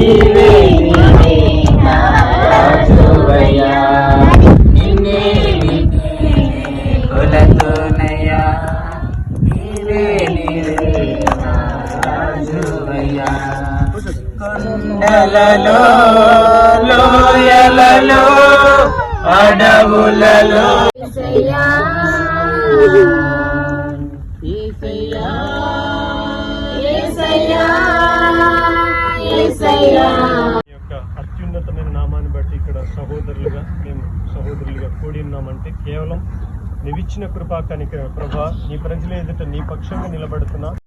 నీవే నీవే నా రాజువయ్యా, నిన్నే కొలతునయ్యా, నీవే నీవే నా రాజువయ్యా. కొండలలో లోయలలో అడవులలో అత్యున్నతమైన నామాన్ని బట్టి ఇక్కడ సహోదరులుగా మేము సహోదరులుగా కూడి ఉన్నామంటే కేవలం నీవిచ్చిన కృపా కనికరమే. ప్రభా, నీ ప్రజల ఎదుట నీ పక్షంగా నిలబడుతున్నా.